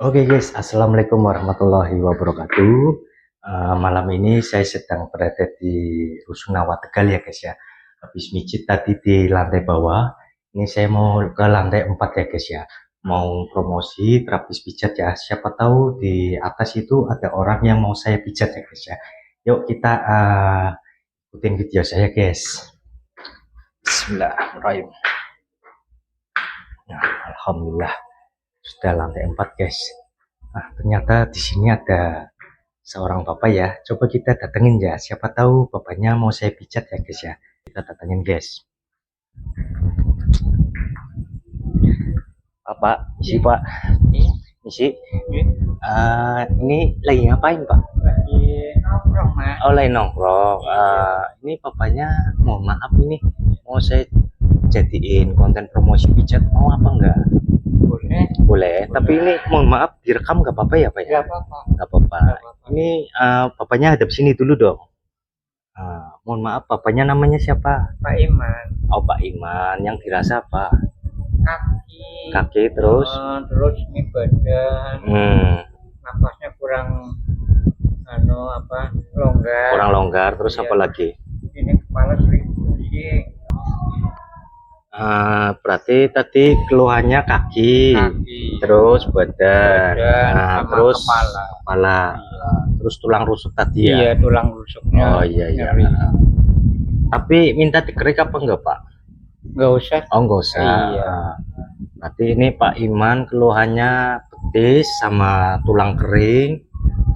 Oke guys, assalamualaikum warahmatullahi wabarakatuh. Malam ini saya sedang berada di Rusunawa Tegal ya guys ya. Habis mijit tadi di lantai bawah, ini saya mau ke lantai 4 ya guys ya. Mau promosi terapis pijat ya. Siapa tahu di atas itu ada orang yang mau saya pijat ya guys ya. Yuk kita ikutin video saya guys. Bismillahirrahmanirrahim. Nah, alhamdulillah sudah lantai 4 guys. Nah, ternyata di sini ada seorang bapak ya. Coba kita datengin ya. Siapa tahu bapaknya mau saya pijat ya guys ya. Kita datengin guys. Bapak, isi pak. Isi. Ini lagi ngapain pak? Lagi nongkrong mas. Oh lagi nongkrong. Ini bapaknya mohon maaf ini mau saya jadiin konten promosi pijat, mau apa enggak? Boleh, tapi ini mohon maaf direkam nggak apa-apa ya pak ya? Gak apa-apa. Nggak apa-apa. Ini bapaknya hadap sini dulu dong. Mohon maaf, bapaknya namanya siapa? Pak Iman. Oh Pak Iman, yang dirasa apa? Kaki. Kaki terus? Terus ini badan. Nafasnya kurang longgar. Kurang longgar, terus Iya. apa lagi? Ini kepala sering pusing. Berarti tadi keluhannya kaki, terus badan, sama terus kepala. terus tulang rusuk tadi ya? Iya, tulang rusuknya. Oh iya iya. nyeri. Tapi minta dikerik apa enggak Pak? Nggak usah. Oh enggak usah. Iya. Berarti ini Pak Iman keluhannya betis sama tulang kering,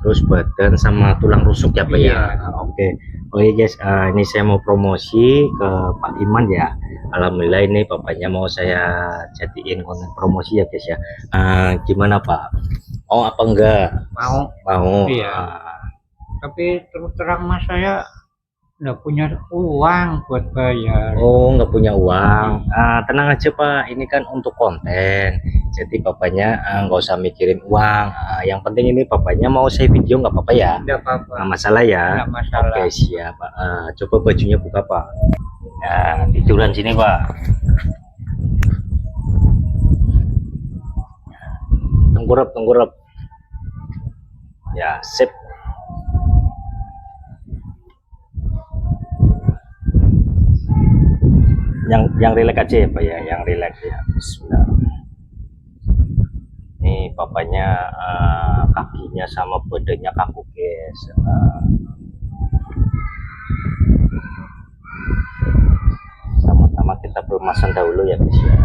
terus badan sama tulang rusuk ya Pak Iya. ya? Oke. Oke guys, ini saya mau promosi ke Pak Iman ya. Alhamdulillah ini bapaknya mau saya jadiin konten promosi ya guys ya. Gimana Pak? Oh apa enggak? Mau. Mau. Iya. Tapi terus terang mas, saya nggak punya uang buat bayar. Oh nggak punya uang. Tenang aja Pak, ini kan untuk konten, jadi bapaknya nggak usah mikirin uang. Yang penting ini bapaknya mau saya video nggak apa-apa ya? Nggak apa-apa. Nggak masalah ya? Nggak masalah. Oke siap Pak. Coba bajunya buka Pak. Ya, tiduran sini Pak. Tengkurap. Ya sip. Yang rileks aja ya Pak ya, yang rileks ya. Bismillah. Ini bapaknya kakinya sama badannya kaku guys. Sama-sama kita pelumasan dahulu ya guys ya.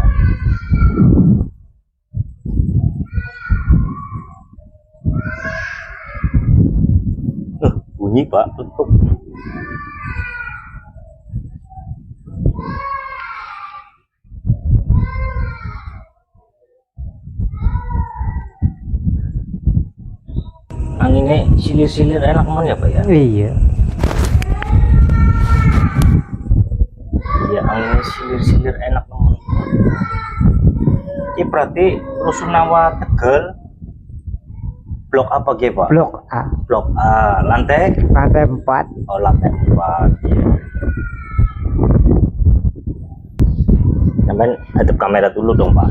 Bunyi Pak, tutup. Anginnya silir-silir enak banget ya Pak ya? Iya. Iya, anginnya silir-silir enak banget. Ini berarti Rusunawa Tegal blok apa G Pak? Blok A. Blok A, lantai 4. Oh lantai 4 ya. Sampai hadap kamera dulu dong Pak.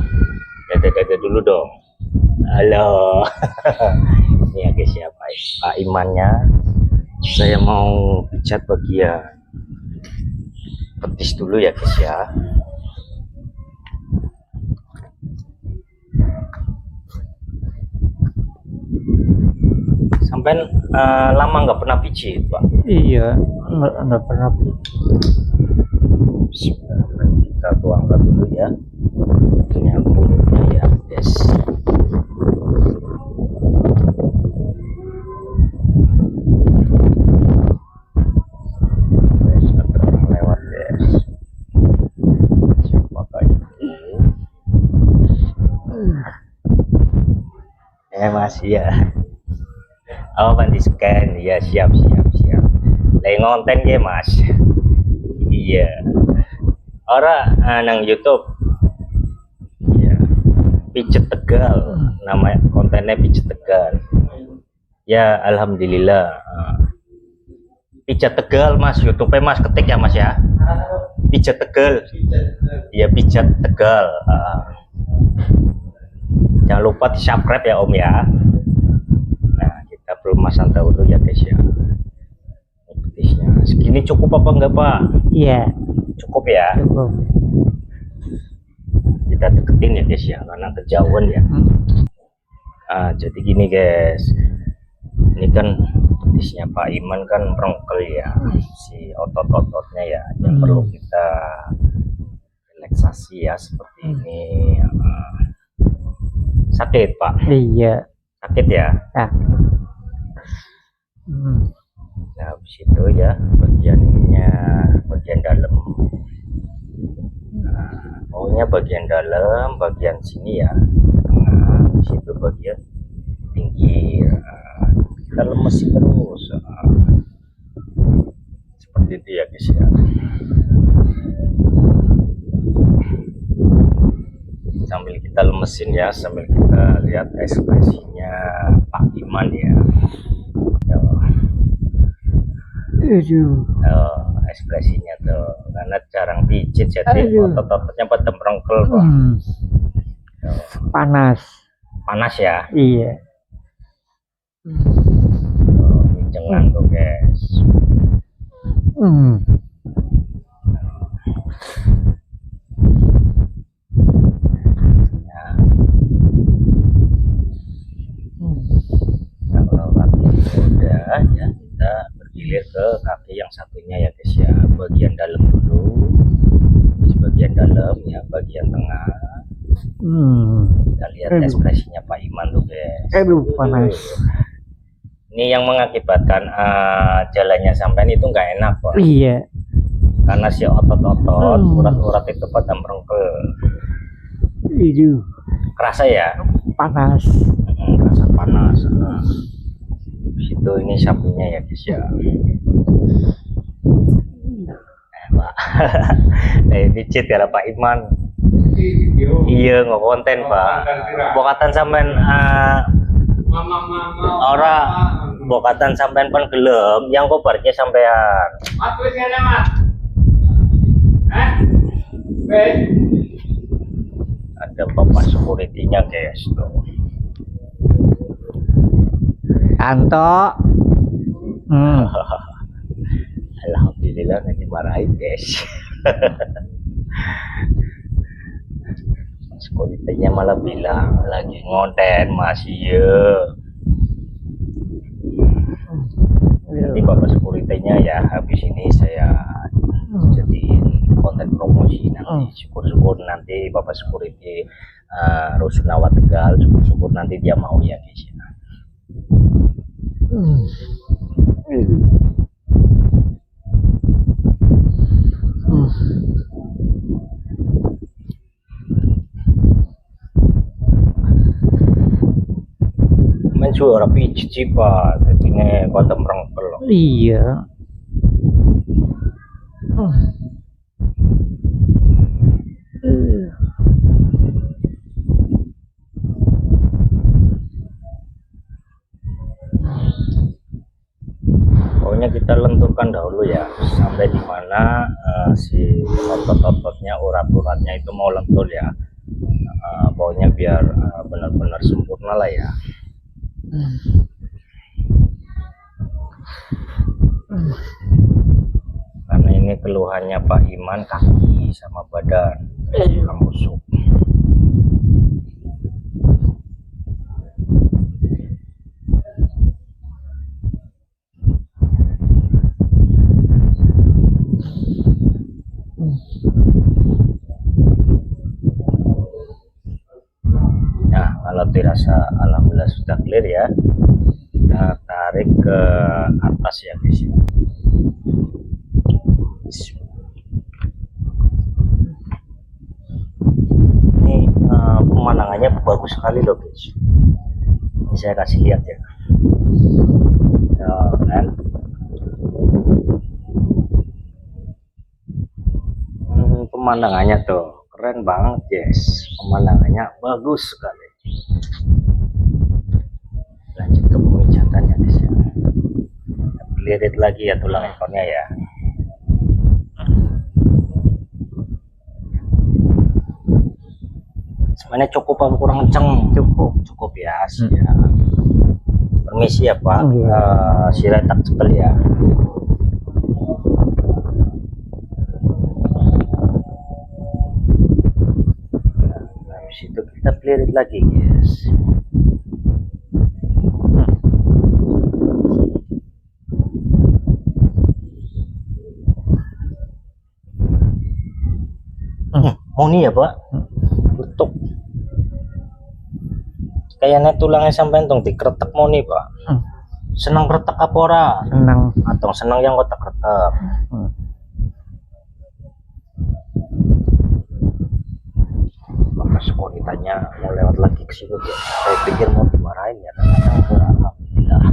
Dada dulu dong. Halo. Ini ya guys ya Pak Imannya. Saya mau pijat bagian petis dulu ya guys ya. Sampai lama nggak pernah pijit Pak? Iya, nggak pernah. Bismillah, kita tuangkan dulu ya. Ini mulutnya ya guys. Guys, ada orang lewat guys. Siapa kayak ini? Mas ya. Oh bantu scan ya, siap. Lagi ngonten ya Mas. Iya. Ora nang YouTube. Iya. Pijet Tegal. Nama kontennya Pijet Tegal. Ya alhamdulillah. Pijat Tegal Mas, YouTube-nya Mas ketik ya Mas ya. Pijat Tegal. Iya Pijat Tegal. Jangan lupa di subscribe ya Om ya. Nah, kita belum masang dahulu ya guys ya. Petisnya segini cukup apa enggak Pak? Iya, Cukup ya. cukup. Kita deketin ya guys ya, karena kejauhan ya. Jadi gini guys, ini kan petisnya Pak Iman kan merengkel ya, si otot-ototnya ya, yang perlu kita relaksasi ya seperti ini. Sakit Pak? Iya. Sakit ya? Nah, habis itu ya bagiannya, bagian dalam. Nah, pokoknya bagian dalam, bagian sini ya. Nah, habis itu bagian pinggir. Kita lemesin terus. Seperti itu ya guys ya. Sambil kita lemesin ya, sambil kita lihat ekspresinya Pak Iman ya. Ekspresinya tuh karena jarang pijit jadi otot-ototnya pada merengkel kok. Panas. Panas ya. Iya. Jangan tuh guys. Nah, kalau kaki udah ya, kita bergilir ke kaki yang satunya ya guys ya, bagian dalam dulu, terus bagian dalam ya, bagian tengah. Kita lihat ekspresinya Pak Iman tuh guys. Panas. Ini yang mengakibatkan jalannya sampean itu nggak enak Pak. Iya. Karena si otot-otot, urat-urat itu pada merengkel. Itu Kerasa ya? panas. Rasa panas. Situ ini sapinya ya guys ya. Pak. Nah, pijit ya Pak Iman. Iya nggak konten Pak. Bokatan sampean ora bokatan sampean pun gelem yang kobarnya sampean. Ada bapak security-nya guys tuh. Anto. Alhamdulillah nanti marahin guys. Security-nya malah bilang lagi ngonten masih ya. Nanti bapak security-nya ya habis ini saya jadiin konten promosi nanti. Syukur-syukur nanti bapak security Rusunawa Tegal, syukur-syukur nanti dia mau ya guys ya. Main suara pijit sih Pak, jadi ini kota merengkel. Iya. Pokoknya kita lenturkan dahulu ya sampai di mana si otot-ototnya, urat-uratnya itu mau lentur ya. Pokoknya biar benar-benar sempurna lah ya. Karena ini keluhannya Pak Iman kaki sama badan tulang rusuk. Nah, kalau dirasa alhamdulillah sudah clear ya, kita tarik ke atas ya guys. Ini pemandangannya bagus sekali loh guys. Ini saya kasih lihat ya. Kan? Pemandangannya tuh keren banget guys, pemandangannya bagus sekali. Lanjut ke pemijatannya guys ya. Lihat lagi ya tulang ekornya ya. Mana cukup apa kurang kenceng? Cukup ya. Ya. Permisi ya Pak. Sirai tak cepel ya. Habis itu kita pelirit lagi guys. Moni ya Pak. Betuk. Kayaknya tulangnya sampai tong dikretek moni Pak. Senang kretek apa ora? Senang. Atau senang yang kotak kretek. Maka sekolah ditanya mau lewat lagi ke sini ya. Saya pikir mau dimarahin ya, ternyata alhamdulillah.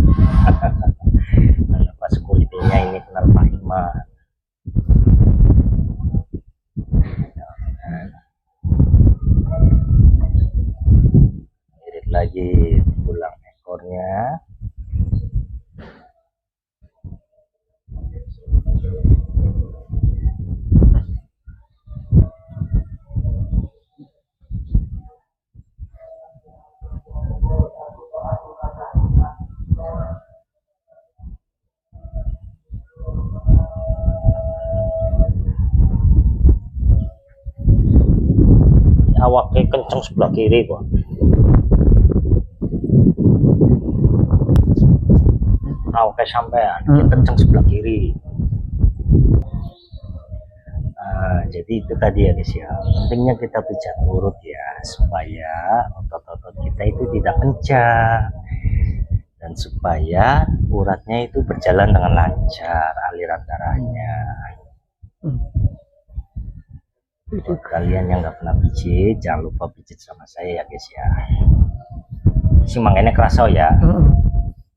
Pas kulitnya ini kenal Pak Iman. Irit lagi tulang ekornya. Awaknya kenceng sebelah kiri kok. Awaknya sampean kenceng sebelah kiri. Jadi itu tadi ya guys ya, pentingnya kita pijat urut ya supaya otot-otot kita itu tidak kencang dan supaya uratnya itu berjalan dengan lancar aliran darahnya. Buat kalian yang nggak pernah pijit, jangan lupa pijit sama saya ya guys ya. Si mangganya kerasa ya,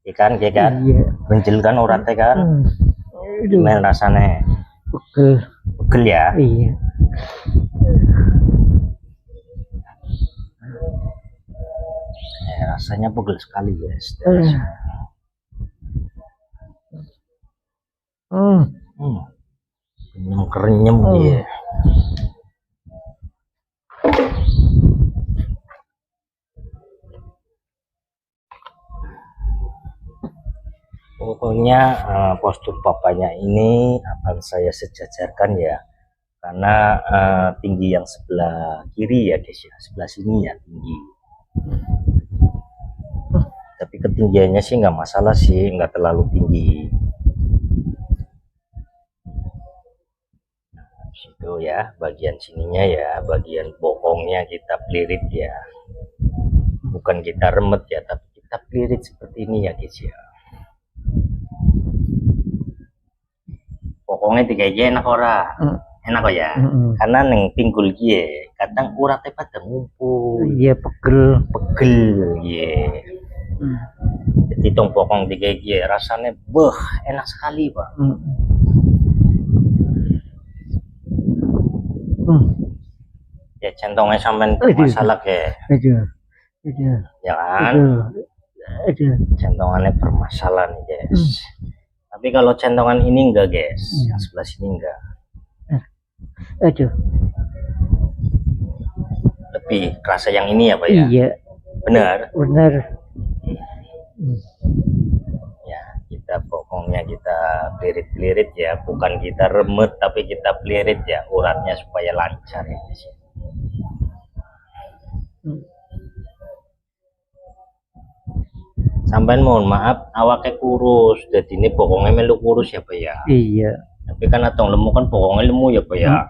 ikan kan, benjel kan uratnya kan, gimana rasanya? Pegel ya. Iya. Rasanya pegel sekali guys. Kerenyem dia. Pokoknya postur papanya ini akan saya sejajarkan ya, karena tinggi yang sebelah kiri ya guys ya, sebelah sini ya tinggi. Tapi ketinggiannya sih nggak masalah sih, nggak terlalu tinggi. Situ ya, bagian sininya ya, bagian bokongnya kita pelirit ya, bukan kita remet ya, tapi kita pelirit seperti ini ya guys ya. Pokoknya 3 enak ora? Enak kok ya? Karena neng pinggul gie kadang uratnya pada ngumpul. Iya, pegel Iya. Jadi tong pokong 3 gie rasanya enak sekali Pak. Ya centongnya sampai masalah ya. Ya kan? Centongannya bermasalah nih guys. Tapi kalau centongan ini enggak guys, yang sebelah sini enggak. Lebih kerasa yang ini ya Pak ya? Iya. Benar? Ya, kita pokoknya kita pelirit-pelirit ya, bukan kita remet tapi kita pelirit ya, uratnya supaya lancar ya guys. Sampai mohon maaf awaknya kurus, jadi ini pokoknya melu kurus ya Pak ya. Iya. Tapi kan atong lemu kan pokoknya lemu ya Pak ya.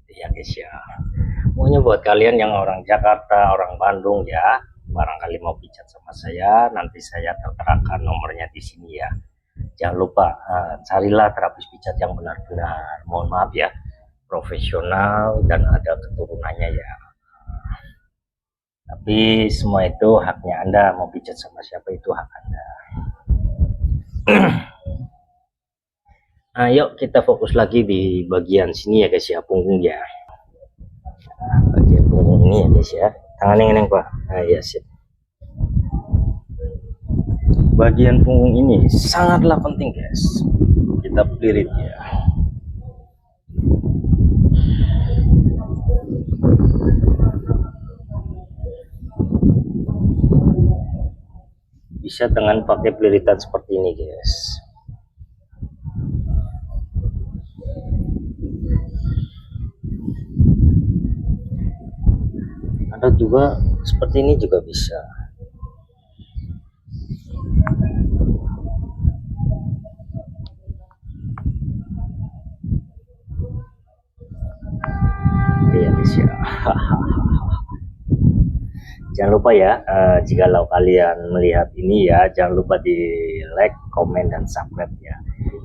Ya guys ya. Pokoknya buat kalian yang orang Jakarta, orang Bandung ya, barangkali mau pijat sama saya, nanti saya terterakan nomornya di sini ya. Jangan lupa carilah terapis pijat yang benar-benar, mohon maaf ya, profesional dan ada keturunannya ya. Tapi semua itu haknya Anda, mau pijat sama siapa itu hak Anda. Ayo kita fokus lagi di bagian sini ya guys ya, punggung ya. Bagian punggung ini ya guys ya, tangannya neng Pak. Ya sip. Bagian punggung ini sangatlah penting guys, kita pelirit ya. bisa dengan pakai peliritan seperti ini guys. Ada juga seperti ini juga bisa. Iya guys ya. Jangan lupa ya, jikalau kalian melihat ini ya, jangan lupa di like, komen, dan subscribe ya,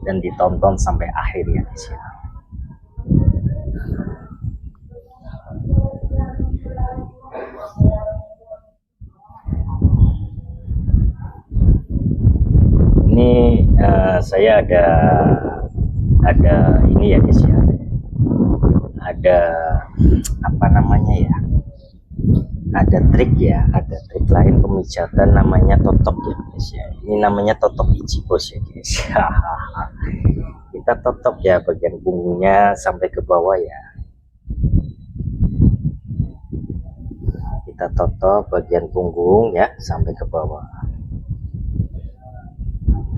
dan ditonton sampai akhir ya guys ya. Ini saya ada ini ya guys ya, ada apa namanya ya, ada trik ya, ada trik lain pemijatan namanya totok ya guys ya. Ini namanya totok Ichibos ya guys. Kita totok ya bagian punggungnya sampai ke bawah ya. Kita totok bagian punggung ya sampai ke bawah.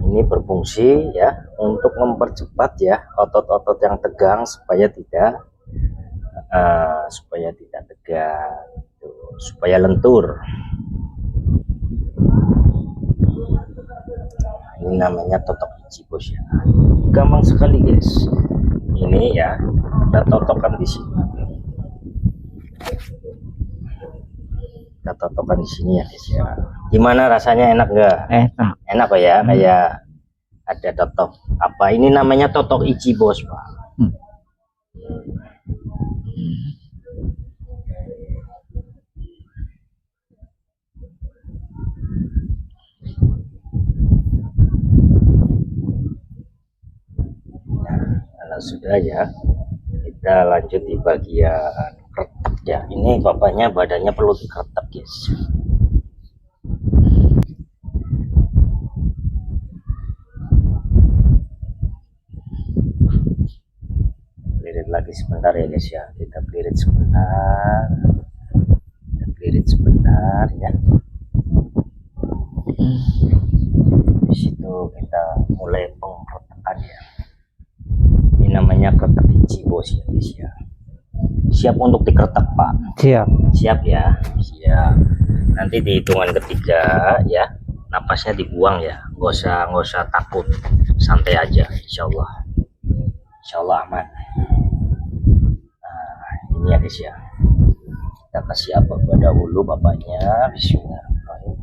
Ini berfungsi ya untuk mempercepat ya otot-otot yang tegang supaya tidak tegang, supaya lentur. Ini namanya totok Ichibos ya. Gampang sekali guys. Ini ya kita totokkan di sini. Kita totokkan di sini ya guys ya. Gimana rasanya, enak nggak? Enak. Enak kok ya, kayak ada totok apa ini namanya totok Ichibos Pak. Kalau sudah ya, kita lanjut di bagian kretek ya. Ini bapaknya badannya perlu dikretek guys. Lirit lagi sebentar ya guys ya, kita lirit sebentar, ya. Di situ kita mulai pengkretakan ya. Ini namanya kretek Ichibos ya guys ya. Siap untuk dikretek Pak? Siap. Siap ya, siap. Nanti di hitungan ketiga ya, napasnya dibuang ya, nggak usah takut, santai aja, insya Allah aman. Nah, ini ya guys ya, kita kasih apa dahulu bapaknya. Bismillahirrahmanirrahim.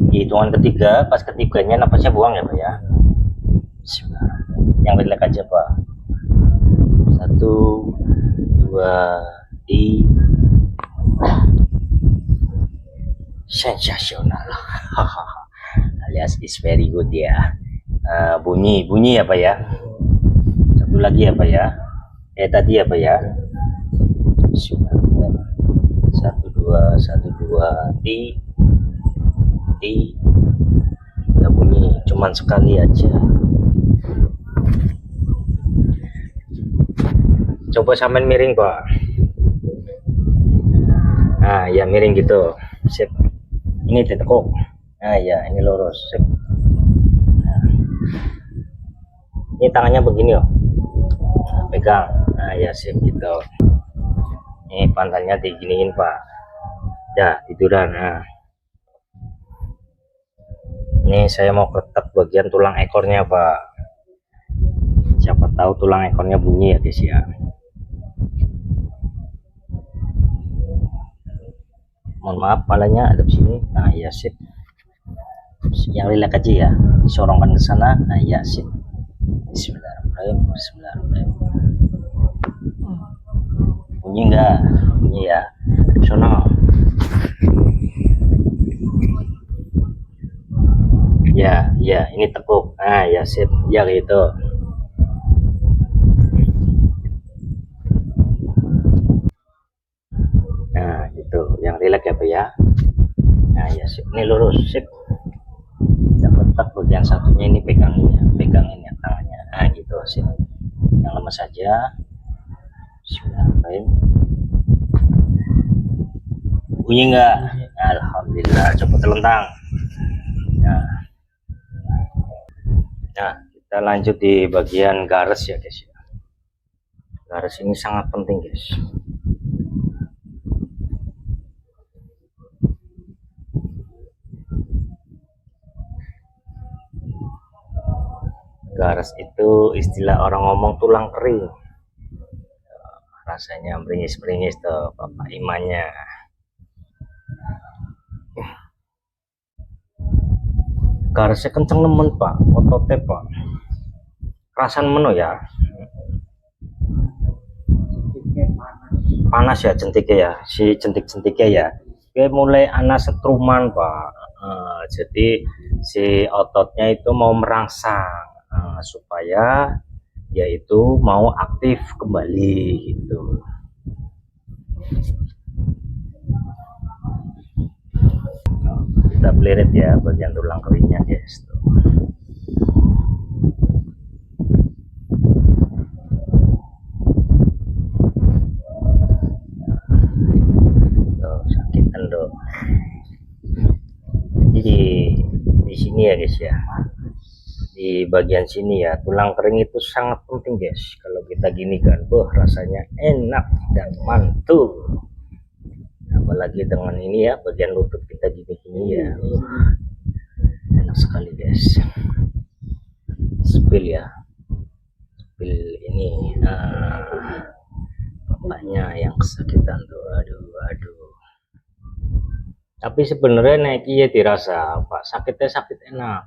Di hitungan ketiga, pas ketiganya napasnya buang ya Pak ya. Bismillahirrahmanirrahim. Yang relax aja Pak. 1, 2, 3. Sensasional. Alias is very good ya. Bunyi ya Pak ya. Satu lagi ya Pak ya. Tadi ya Pak ya. 1, 2, ti. Nggak bunyi, cuman sekali aja. Coba sampean miring Pak. Nah ya miring gitu. Sip. Ini ditekuk. Nah ya ini lurus. Sip. Nah. Ini tangannya begini loh. Nah, pegang. Nah ya sip gitu. Ini pantatnya diginiin Pak. Ya tiduran. Nah. Ini saya mau kretek bagian tulang ekornya Pak. Siapa tahu tulang ekornya bunyi ya guys ya. Mohon maaf palanya ada di sini. Nah ya sip. Yang rileks aja ya, disorongkan ke sana. Nah ya sip. Bismillahirrahmanirrahim. Bunyi enggak? Bunyi ya. Sono. Ya ini tekuk. Nah ya sip. Ya gitu. Nah gitu, yang rileks ya Pak ya. Nah ya sip, ini lurus sip. Kita letak bagian satunya ini, pegangin ya tangannya. Nah gitu sip. Yang lemas saja. Bismillahirrahmanirrahim. Bunyi enggak? Alhamdulillah. Coba telentang. Nah Nah, kita lanjut di bagian garis ya guys ya. Garis ini sangat penting guys. Garis itu istilah orang ngomong tulang kering. Rasanya meringis-meringis tuh Bapak Imannya. Garisnya kenceng nemen Pak, ototnya Pak. Kerasan meno ya. Panas ya jentiknya ya, si jentik-jentiknya ya. Dia mulai anak setruman Pak. Jadi si ototnya itu mau merangsang supaya yaitu mau aktif kembali gitu. Kita pelirit ya bagian tulang keringnya guys tuh. Sakitan tuh. Jadi di sini ya guys ya, di bagian sini ya, tulang kering itu sangat penting guys. Kalau kita gini kan, rasanya enak dan mantul. Apalagi dengan ini ya, bagian lutut kita gini-gini ya, enak sekali guys. Spill ya, spill ini bapaknya yang kesakitan tuh, aduh. Tapi sebenarnya naik iya dirasa Pak, sakitnya sakit enak.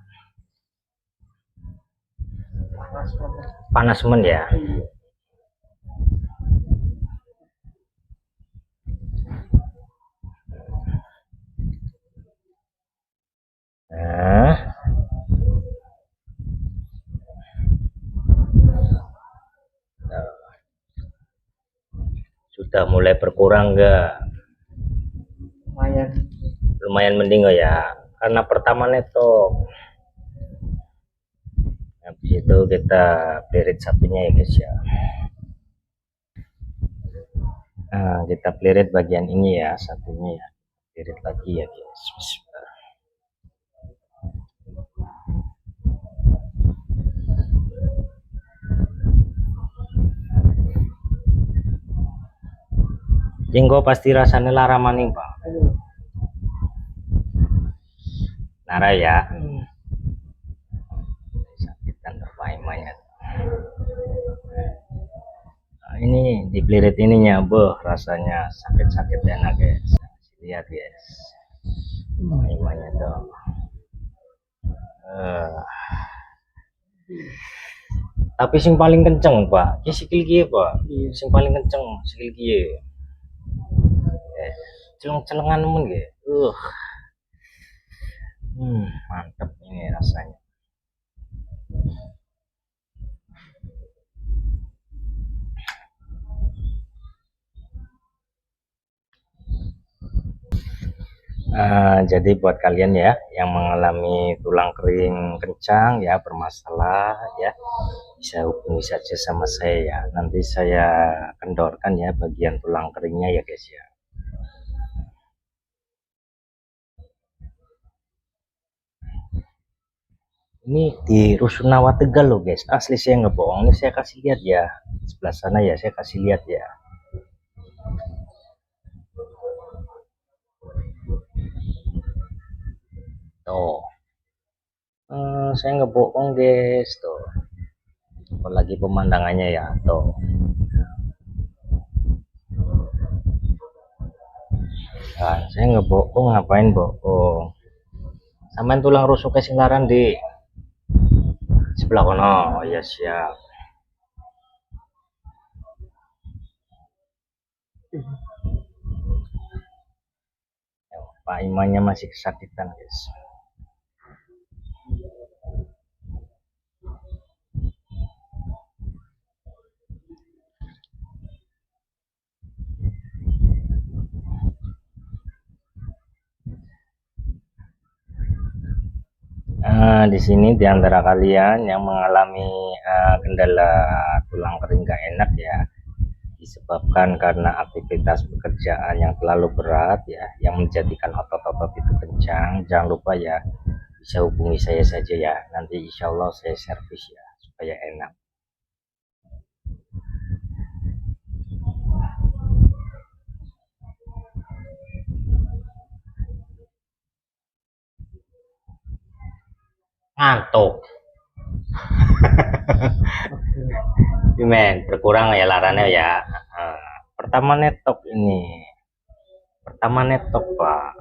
Panas men ya. Nah, sudah mulai berkurang enggak? Lumayan mending oh ya, karena pertama netok. Habis itu kita pelirit satunya ya guys ya. Nah, kita pelirit bagian ini ya, satunya ya. Pelirit lagi ya guys. Jenggo pasti rasanya lara maning Pak. Lara ya. Sakitan terpaimanya. Nah, ini di pelirit ininya, rasanya sakit-sakit enak guys. Lihat guys. Paimanya tuh. Tapi sing paling kenceng Pak, sikil kiye Pak. Sing paling kenceng sikil kiye. Celeng-celengan nemen nggih. Mantap ini rasanya. Jadi buat kalian ya yang mengalami tulang kering kencang ya, bermasalah ya, bisa hubungi saja sama saya ya. Nanti saya kendorkan ya bagian tulang keringnya ya guys ya. Ini di Rusunawa Tegal loh guys, asli saya nggak bohong. Ini saya kasih lihat ya, sebelah sana ya, saya kasih lihat ya. Tuh, saya nggak bohong guys tuh. Apalagi pemandangannya ya tuh. Nah, saya nggak bohong, ngapain bohong. Samain tulang rusuknya singkaran di sebelah kono. Oh ya siap. Pak Imannya masih kesakitan guys. Di sini diantara kalian yang mengalami kendala tulang kering gak enak ya, disebabkan karena aktivitas pekerjaan yang terlalu berat ya, yang menjadikan otot-otot itu kencang. Jangan lupa ya, bisa hubungi saya saja ya. Nanti insya Allah saya servis ya supaya enak. Ngantuk. Men, berkurang ya larannya ya. Pertama netok ini. Pertama netok, Pak.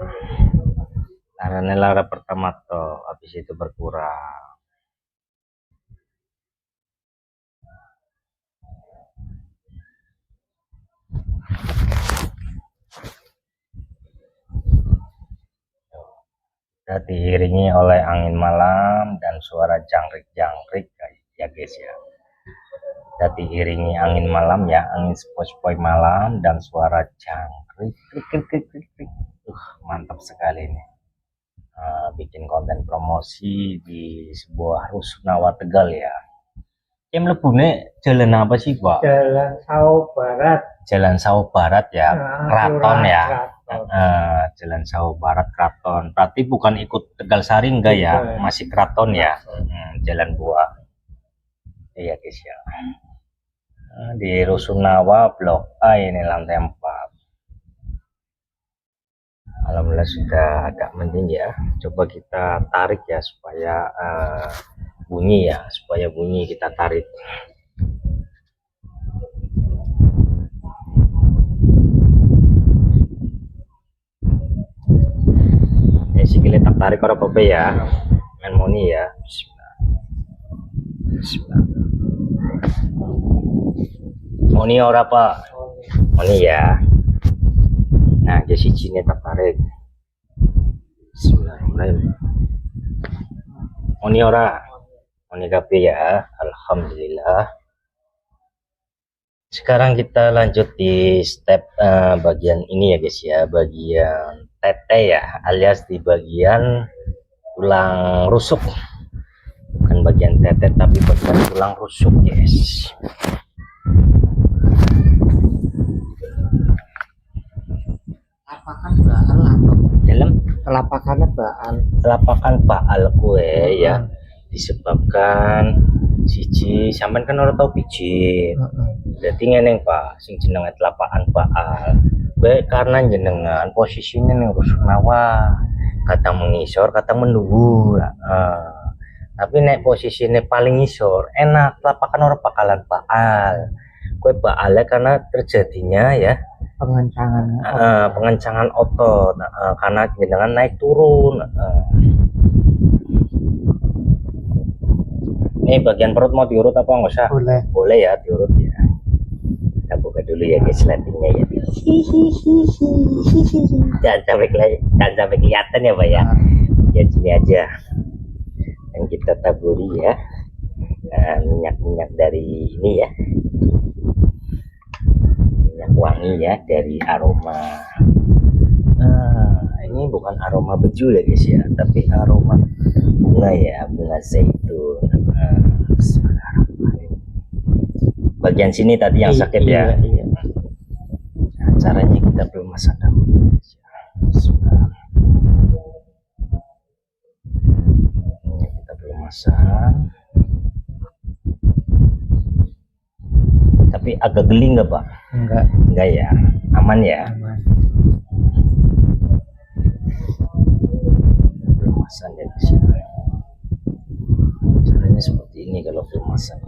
Larannya lara pertama toh, habis itu berkurang. Kita diiringi oleh angin malam dan suara jangkrik-jangkrik ya guys ya. Kita diiringi angin malam ya, angin sepoi-sepoi malam dan suara jangkrik. Mantap sekali nih. Bikin konten promosi di sebuah rusunawa Tegal ya. Yang mlebune jalan apa sih, Pak? Jalan Sao Barat. Jalan Sao Barat ya, Kraton ya. Kraton. Jalan Sao Barat Kraton. Berarti bukan ikut Tegal Sari enggak ya? Masih Kraton ya. Jalan Buah. Iya guys ya. Di Rusunawa Blok A ini lantai 4. Alhamdulillah sudah agak mending ya. Coba kita tarik ya supaya bunyi ya, supaya bunyi kita tarik. Sikile tak tarik ora apa ya. Men moni ya. Bismillah. Bismillah. Moni ora Pak. Moni ya. Nah, jadi sijine tak tarik. Bismillahirrahmanirrahim. Moni ora. Moni kabeh ya. Alhamdulillah. Sekarang kita lanjut di step bagian ini ya guys ya, bagian tete ya, alias di bagian tulang rusuk. Bukan bagian tete tapi bagian tulang rusuk guys. Telapakan baal atau Dalam telapakan baal kue ya, disebabkan siji sampean kan ora tau pijit. Dadi ngene Pak, sing jenenge telapakan baal. Baik karena jenengan posisinya ning rusunawa, kadang mengisor, kadang menduwur. Tapi nek posisinya paling isor, enak telapakan ora bakalan baal. Kue baalnya karena terjadinya ya pengencangan otot, karena jenengan naik turun. Ini bagian perut mau diurut apa nggak usah? Boleh ya diurut ya. Kita buka dulu ya guys lightingnya ya. Jangan sampai kelihatan ya Pak ya. Ya sini aja. Dan kita taburi ya minyak-minyak dari ini ya. Minyak wangi ya dari aroma. Ini bukan aroma beju ya guys ya, tapi aroma bunga ya, bunga zaitun. Bagian sini tadi yang sakit ya. Iya. Nah, caranya kita pelumasan dahulu. Ini kita pelumasan. Tapi agak geli nggak Pak? Enggak ya, aman ya. Pelumasan ya guys ya. Caranya seperti ini kalau pelumasan.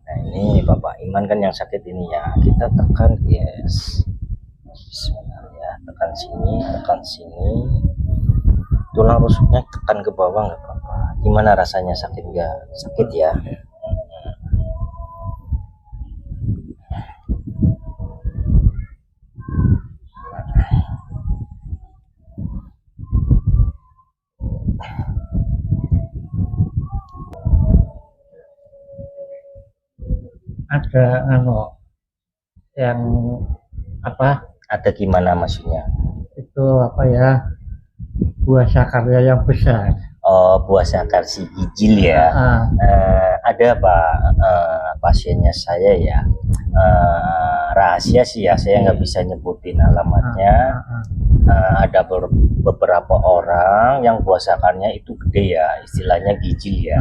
Nah ini Bapak Iman kan yang sakit ini ya, kita tekan yes. Bismillah ya, tekan sini, tulang rusuknya tekan ke bawah nggak apa-apa. Gimana rasanya, sakit nggak? Sakit ya. Ada yang apa Ada gimana maksudnya? itu apa ya, buah sakarya yang besar. Oh, buah sakar si ijil ya. Ada Pak, pasiennya saya ya, rahasia sih ya, saya nggak bisa nyebutin alamatnya. Ada beberapa orang yang buah sakarnya itu gede ya, istilahnya gijil ya.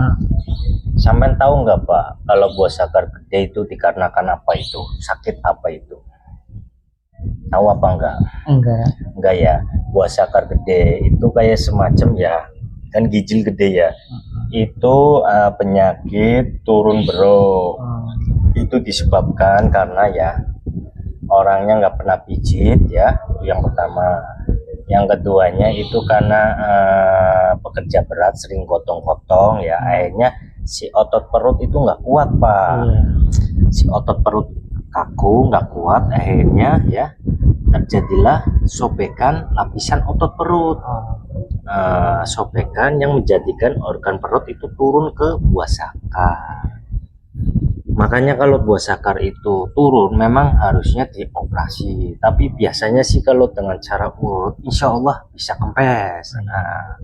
Sampean tahu nggak Pak, kalau buah sakar gede itu dikarenakan apa itu? Sakit apa itu? Tahu apa enggak? Enggak ya. Buah sakar gede itu kayak semacam ya, kan gijil gede ya. Itu penyakit turun bro. Itu disebabkan karena ya orangnya nggak pernah pijit ya, itu yang pertama. Yang keduanya itu karena bekerja berat, sering gotong-gotong ya, akhirnya si otot perut itu nggak kuat Pak. Si otot perut kaku, nggak kuat, akhirnya ya terjadilah sobekan lapisan otot perut. Sobekan yang menjadikan organ perut itu turun ke buah sakar. Makanya kalau buah sakar itu turun memang harusnya dioperasi, tapi biasanya sih kalau dengan cara urut insya Allah bisa kempes. Nah,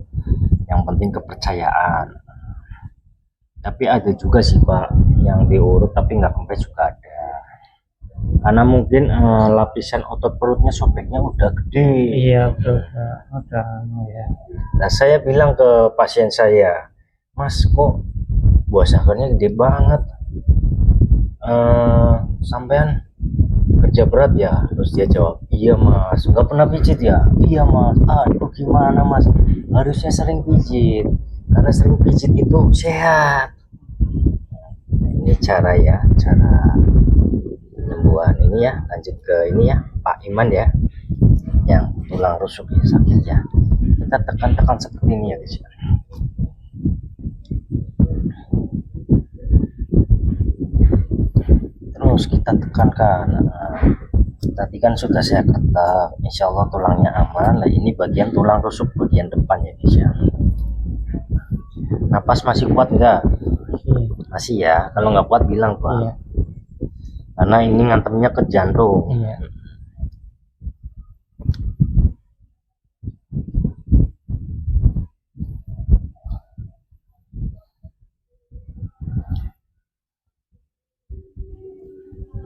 yang penting kepercayaan. Tapi ada juga sih Pak yang diurut tapi nggak kempes juga ada, karena mungkin lapisan otot perutnya sobeknya udah gede. Iya udah ya. Nah saya bilang ke pasien saya, Mas kok buah sakarnya gede banget, sampean kerja berat ya? Terus dia jawab, iya Mas. Nggak pernah pijit ya? Iya Mas. Aduh gimana Mas, harusnya sering pijit, karena sering pijit itu sehat. Nah, ini cara penyembuhan ini ya. Lanjut ke ini ya, Pak Iman ya, yang tulang rusuk ya, sakit ya, kita tekan-tekan seperti ini ya guys ya. Terus kita tekankan. Tadi kan sudah saya ketak, insya Allah tulangnya aman. Nah ini bagian tulang rusuk bagian depan ya guys ya. Napas masih kuat enggak? Masih ya. Kalau nggak kuat bilang Pak. Iya. Karena ini ngantem ke jantung. Iya.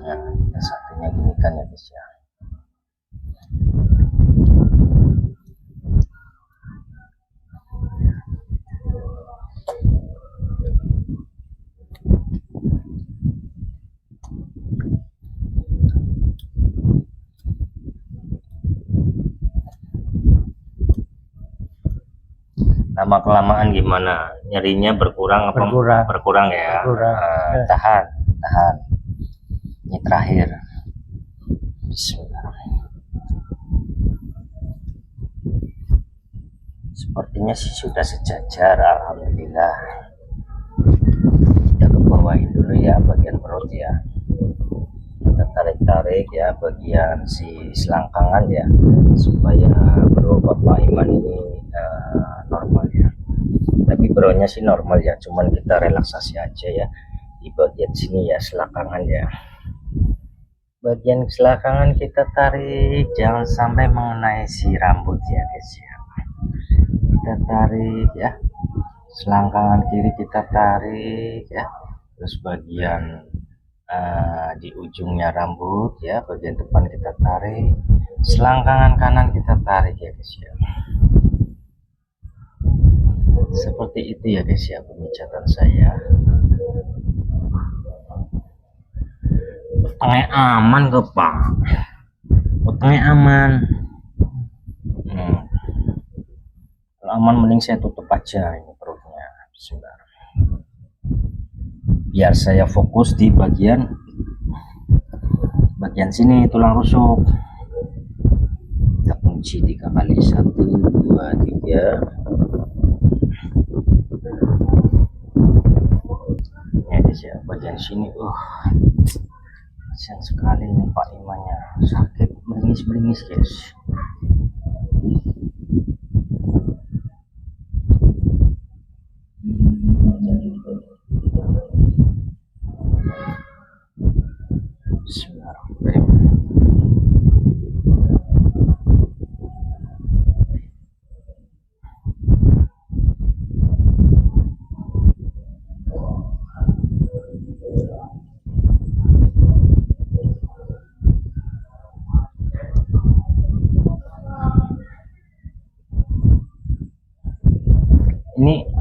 Nah, yang satunya gini kan ya guys ya. Lama kelamaan gimana? Nyerinya berkurang apa? Berkurang ya. Tahan. Ini terakhir. Bismillah. Sepertinya sih sudah sejajar, alhamdulillah. Kita ke bawahin dulu ya bagian perut ya. Kita tarik-tarik ya bagian si selangkangan ya, supaya bro Bapak Iman ini normal ya. Tapi bronya sih normal ya, cuman kita relaksasi aja ya di bagian sini ya, selangkangan ya. Bagian selangkangan kita tarik, jangan sampai mengenai si rambut ya guys ya. Kita tarik ya, selangkangan kiri kita tarik ya, terus bagian di ujungnya rambut ya, bagian depan kita tarik, selangkangan kanan kita tarik ya guys ya. Seperti itu ya guys ya pemijatan saya. Utangnya aman ke Pak, utangnya aman. Kalau aman mending saya tutup aja ini perutnya. Bismillah. Biar saya fokus di bagian sini tulang rusuk. Kita kunci 3 kali, 1 2 3. Ya guys ya, bagian sini kasihan sekali nih Pak Imannya, sakit meringis guys.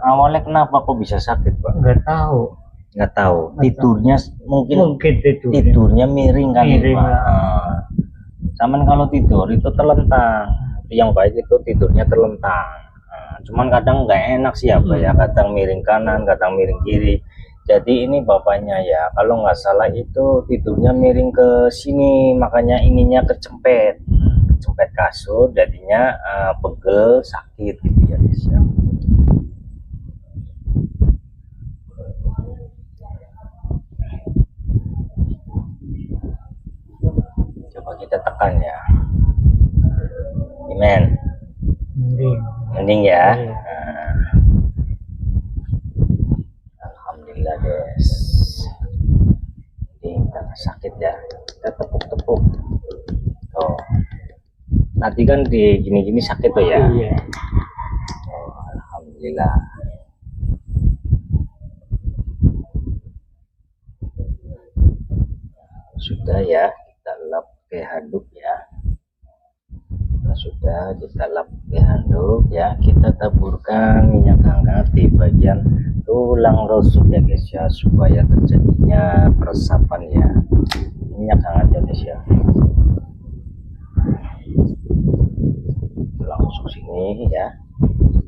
awalnya kenapa kok bisa sakit Pak? Nggak tahu. Nggak tahu. Tidurnya mungkin Mungkin tidurnya miring kali Miring, Pak. ya. Cuman kalau tidur itu terlentang. Yang baik itu tidurnya terlentang. Cuman kadang nggak enak sih ya Pak ya. Kadang miring kanan, kadang miring kiri. Jadi ini bapaknya ya, kalau nggak salah itu tidurnya miring ke sini, makanya ininya kecempet kasur, jadinya pegel, sakit gitu ya guys ya. Coba kita tekan ya, Imen, mending ya. Iya. Alhamdulillah guys, ini karena sakit ya, kita tepuk-tepuk. Tuh, tadi kan di gini-gini sakit tuh ya. Iya. Oh, alhamdulillah. Sudah ya, kita lap ke handuk ya. Nah, sudah kita lap ke handuk ya, kita taburkan minyak hangat di bagian tulang rusuk ya guys ya, supaya terjadinya peresapan ya. Minyak hangat ya guys ya. Tulang rusuk sini ya.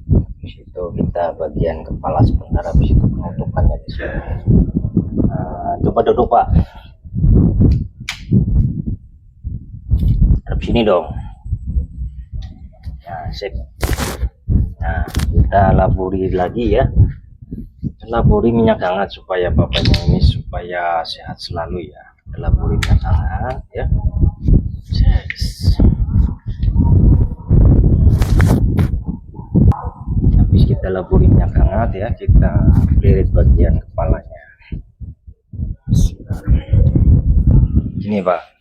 Habis itu kita bagian kepala sebentar, habis itu penutupannya guys ya. Coba duduk Pak. Hadap sini dong. Nah, sip. Nah, kita laburi lagi ya. Laburi minyak hangat supaya bapaknya ini supaya sehat selalu ya. Kita laburi minyak hangat ya. Yes. Habis kita laburi minyak hangat ya, kita lilit bagian kepalanya. Ini Pak.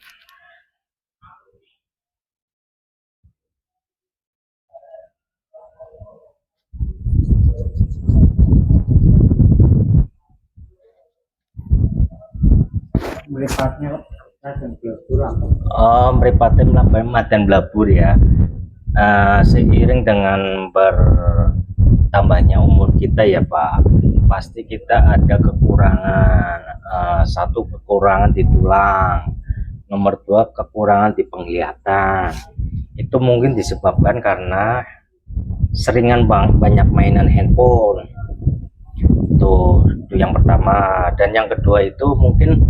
Meripatnya dan blabur apa? Meripatem matan blabur ya. Seiring dengan bertambahnya umur kita ya Pak, pasti kita ada kekurangan. Satu, kekurangan di tulang, nomor dua, kekurangan di penglihatan. Itu mungkin disebabkan karena seringan banyak mainan handphone. Itu yang pertama. Dan yang kedua itu mungkin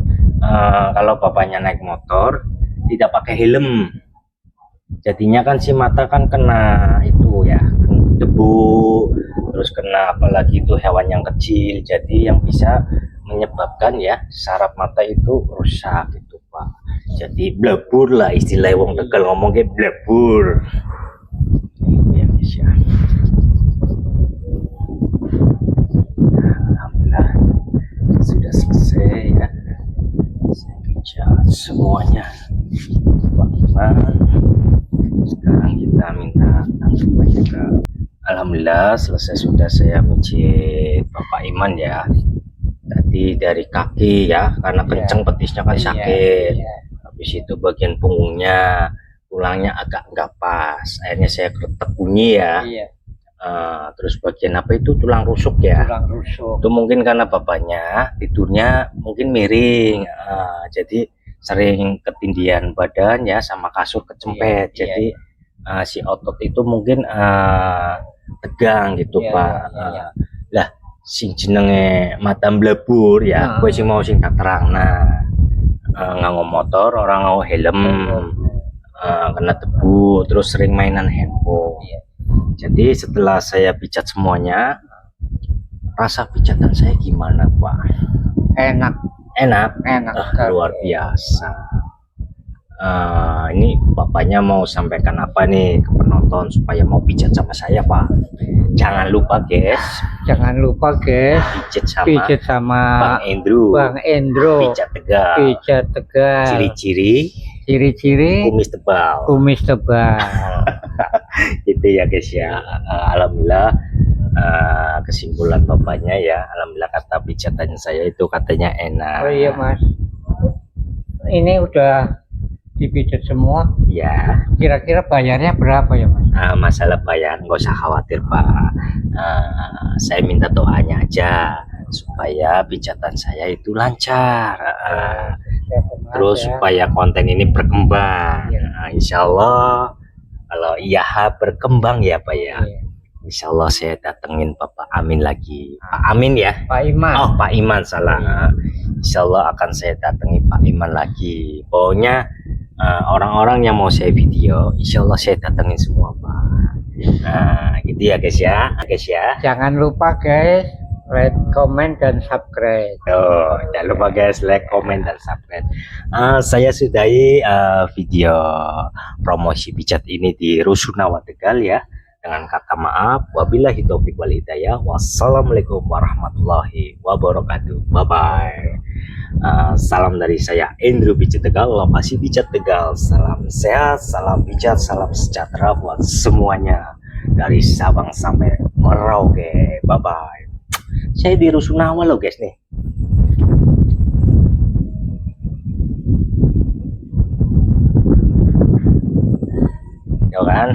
kalau bapaknya naik motor tidak pakai helm, jadinya kan si mata kan kena itu ya, debu, terus kena apalagi itu hewan yang kecil, jadi yang bisa menyebabkan ya saraf mata itu rusak gitu Pak. Jadi blabur lah istilah wong Tegal ngomongnya blabur ya guys ya. Alhamdulillah sudah selesai ya, saya pijat semuanya Pak Iman. Sekarang kita minta tanggapannya ke. Alhamdulillah selesai sudah saya mijit Bapak Iman ya. Tadi dari kaki ya, karena kenceng petisnya kan sakit. Habis itu bagian punggungnya, tulangnya agak nggak pas, akhirnya saya keretek bunyi ya. Terus bagian apa itu tulang rusuk ya. Tulang rusuk. Itu mungkin karena bapaknya tidurnya mungkin miring, jadi sering ketindihan badan ya, sama kasur kecempet. Jadi si otot itu mungkin tegang gitu Pak. Lah sing jenenge mata blabur ya, gue sing mau sing tak terang. Nganggo motor orang nganggo helm, kena debu, terus sering mainan handphone. Jadi setelah saya pijat semuanya, rasa pijatan saya gimana Pak? Enak. Luar biasa. Ini bapaknya mau sampaikan apa nih ke penonton supaya mau pijat sama saya Pak? Jangan lupa guys, pijat sama Bang Endro, pijat tegal, ciri-ciri kumis tebal. Gitu ya guys ya. Alhamdulillah kesimpulan bapaknya ya, alhamdulillah kata pijatannya saya itu katanya enak. Oh iya Mas, ini udah dipijat semua. Ya. Kira-kira bayarnya berapa ya Mas? Masalah bayar nggak usah khawatir Pak. Saya minta doanya aja supaya pijatan saya itu lancar. Terus Ya. supaya konten ini berkembang. Iya. Insya Allah kalau berkembang ya Pak ya. Iya. Insya Allah saya datengin Bapak Amin lagi. Pak Amin ya. Pak Iman. Oh Pak Iman salah. Insya Allah akan saya datangi Pak Iman lagi. Pokoknya orang-orang yang mau saya video, Insya Allah saya datengin semua Pak. Nah gitu ya guys ya. Jangan lupa guys, like, comment, dan subscribe. Oh, jangan lupa guys like, comment, dan subscribe. Saya sudahi video promosi pijat ini di Rusunawa Tegal ya. Dengan kata maaf, wabillahi taufiq wal hidayah. Wassalamualaikum warahmatullahi wabarakatuh. Bye bye. Salam dari saya Andrew Pijat Tegal, lokasi Pijat Tegal. Salam sehat, salam pijat, salam sejahtera buat semuanya dari Sabang sampai Merauke. Bye bye. Saya di Rusunawa loh guys nih. Ya kan?